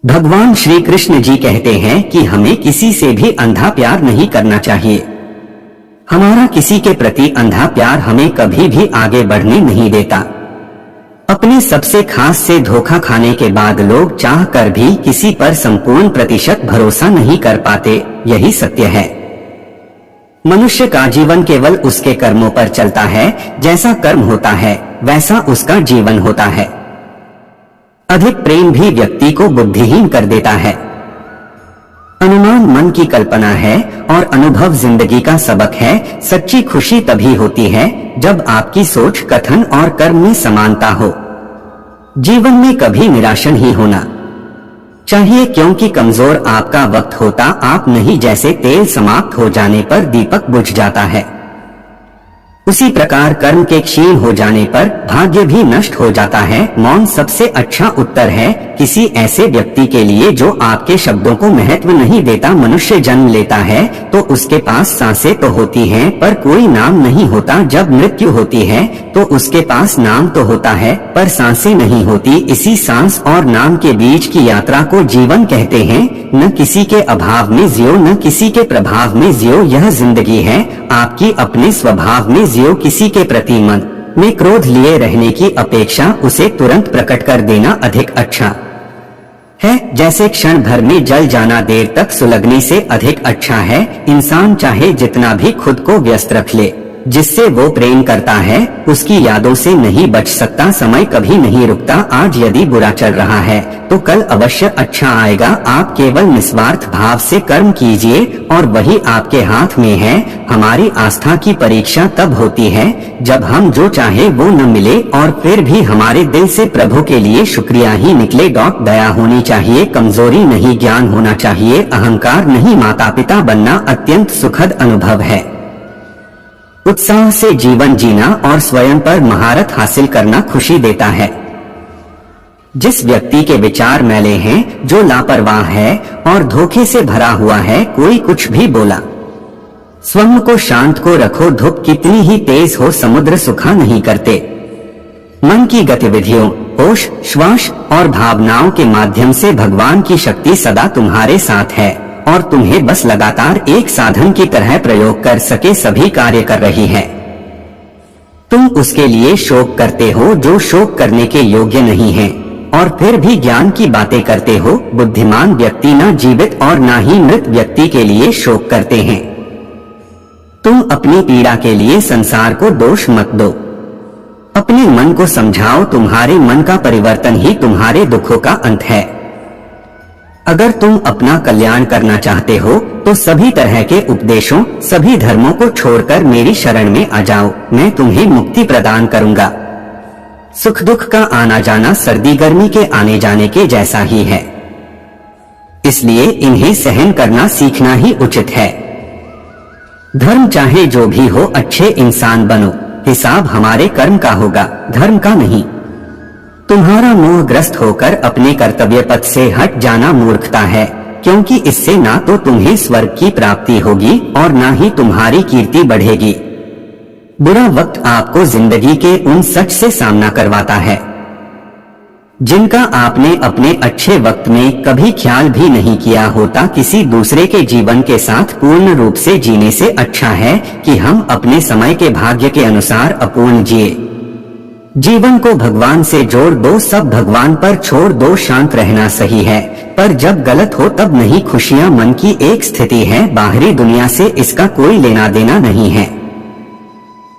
भगवान श्री कृष्ण जी कहते हैं कि हमें किसी से भी अंधा प्यार नहीं करना चाहिए। हमारा किसी के प्रति अंधा प्यार हमें कभी भी आगे बढ़ने नहीं देता। अपने सबसे खास से धोखा खाने के बाद लोग चाह कर भी किसी पर संपूर्ण प्रतिशत भरोसा नहीं कर पाते, यही सत्य है। मनुष्य का जीवन केवल उसके कर्मों पर चलता है, जैसा कर्म होता है वैसा उसका जीवन होता है। अधिक प्रेम भी व्यक्ति को बुद्धिहीन कर देता है। अनुमान मन की कल्पना है और अनुभव जिंदगी का सबक है। सच्ची खुशी तभी होती है जब आपकी सोच, कथन और कर्म में समानता हो। जीवन में कभी निराश नहीं होना चाहिए, क्योंकि कमजोर आपका वक्त होता आप नहीं, जैसे तेल समाप्त हो जाने पर दीपक बुझ जाता है, उसी प्रकार कर्म के क्षीण हो जाने पर भाग्य भी नष्ट हो जाता है। मौन सबसे अच्छा उत्तर है किसी ऐसे व्यक्ति के लिए जो आपके शब्दों को महत्व नहीं देता। मनुष्य जन्म लेता है तो उसके पास सांसें तो होती हैं पर कोई नाम नहीं होता। जब मृत्यु होती है तो उसके पास नाम तो होता है पर सांसें नहीं होती। इसी सांस और नाम के बीच की यात्रा को जीवन कहते हैं। न किसी के अभाव में जियो, न किसी के प्रभाव में जियो, यह जिंदगी है आपकी अपने स्वभाव में जियो। किसी के प्रति मन में क्रोध लिए रहने की अपेक्षा उसे तुरंत प्रकट कर देना अधिक अच्छा है। जैसे क्षण भर में जल जाना देर तक सुलगने से अधिक अच्छा है। इंसान चाहे जितना भी खुद को व्यस्त रख ले, जिससे वो प्रेम करता है उसकी यादों से नहीं बच सकता। समय कभी नहीं रुकता। आज यदि बुरा चल रहा है तो कल अवश्य अच्छा आएगा। आप केवल निस्वार्थ भाव से कर्म कीजिए और वही आपके हाथ में है। हमारी आस्था की परीक्षा तब होती है जब हम जो चाहे वो न मिले और फिर भी हमारे दिल से प्रभु के लिए शुक्रिया ही निकले। दया होनी चाहिए, कमजोरी नहीं, ज्ञान होना चाहिए, अहंकार नहीं। माता पिता बनना अत्यंत सुखद अनुभव है। उत्साह से जीवन जीना और स्वयं पर महारत हासिल करना खुशी देता है। जिस व्यक्ति के विचार मैले हैं, जो लापरवाह है और धोखे से भरा हुआ है, कोई कुछ भी बोला, स्वयं को शांत को रखो। धूप कितनी ही तेज हो समुद्र सुखा नहीं करते। मन की गतिविधियों, होश, श्वास और भावनाओं के माध्यम से भगवान की शक्ति सदा तुम्हारे साथ है और तुम्हें बस लगातार एक साधन की तरह प्रयोग कर सके सभी कार्य कर रही है। तुम उसके लिए शोक करते हो जो शोक करने के योग्य नहीं है और फिर भी ज्ञान की बातें करते हो। बुद्धिमान व्यक्ति न जीवित और न ही मृत व्यक्ति के लिए शोक करते हैं। तुम अपनी पीड़ा के लिए संसार को दोष मत दो। अपने मन को समझाओ, तुम्हारे मन का परिवर्तन ही तुम्हारे दुखों का अंत है। अगर तुम अपना कल्याण करना चाहते हो तो सभी तरह के उपदेशों, सभी धर्मों को छोड़कर मेरी शरण में आ जाओ। मैं तुम्हें मुक्ति प्रदान करूंगा। सुख दुख का आना जाना सर्दी गर्मी के आने जाने के जैसा ही है, इसलिए इन्हें सहन करना सीखना ही उचित है। धर्म चाहे जो भी हो, अच्छे इंसान बनो। हिसाब हमारे कर्म का होगा, धर्म का नहीं। तुम्हारा मोहग्रस्त होकर अपने कर्तव्य पथ से हट जाना मूर्खता है, क्योंकि इससे ना तो तुम्हें स्वर्ग की प्राप्ति होगी और ना ही तुम्हारी कीर्ति बढ़ेगी। बुरा वक्त आपको जिंदगी के उन सच से सामना करवाता है जिनका आपने अपने अच्छे वक्त में कभी ख्याल भी नहीं किया होता। किसी दूसरे के जीवन के साथ पूर्ण रूप से जीने से अच्छा है कि हम अपने समय के भाग्य के अनुसार अपूर्ण जिए। जीवन को भगवान से जोड़ दो, सब भगवान पर छोड़ दो। शांत रहना सही है, पर जब गलत हो तब नहीं। खुशियां मन की एक स्थिति है, बाहरी दुनिया से इसका कोई लेना देना नहीं है।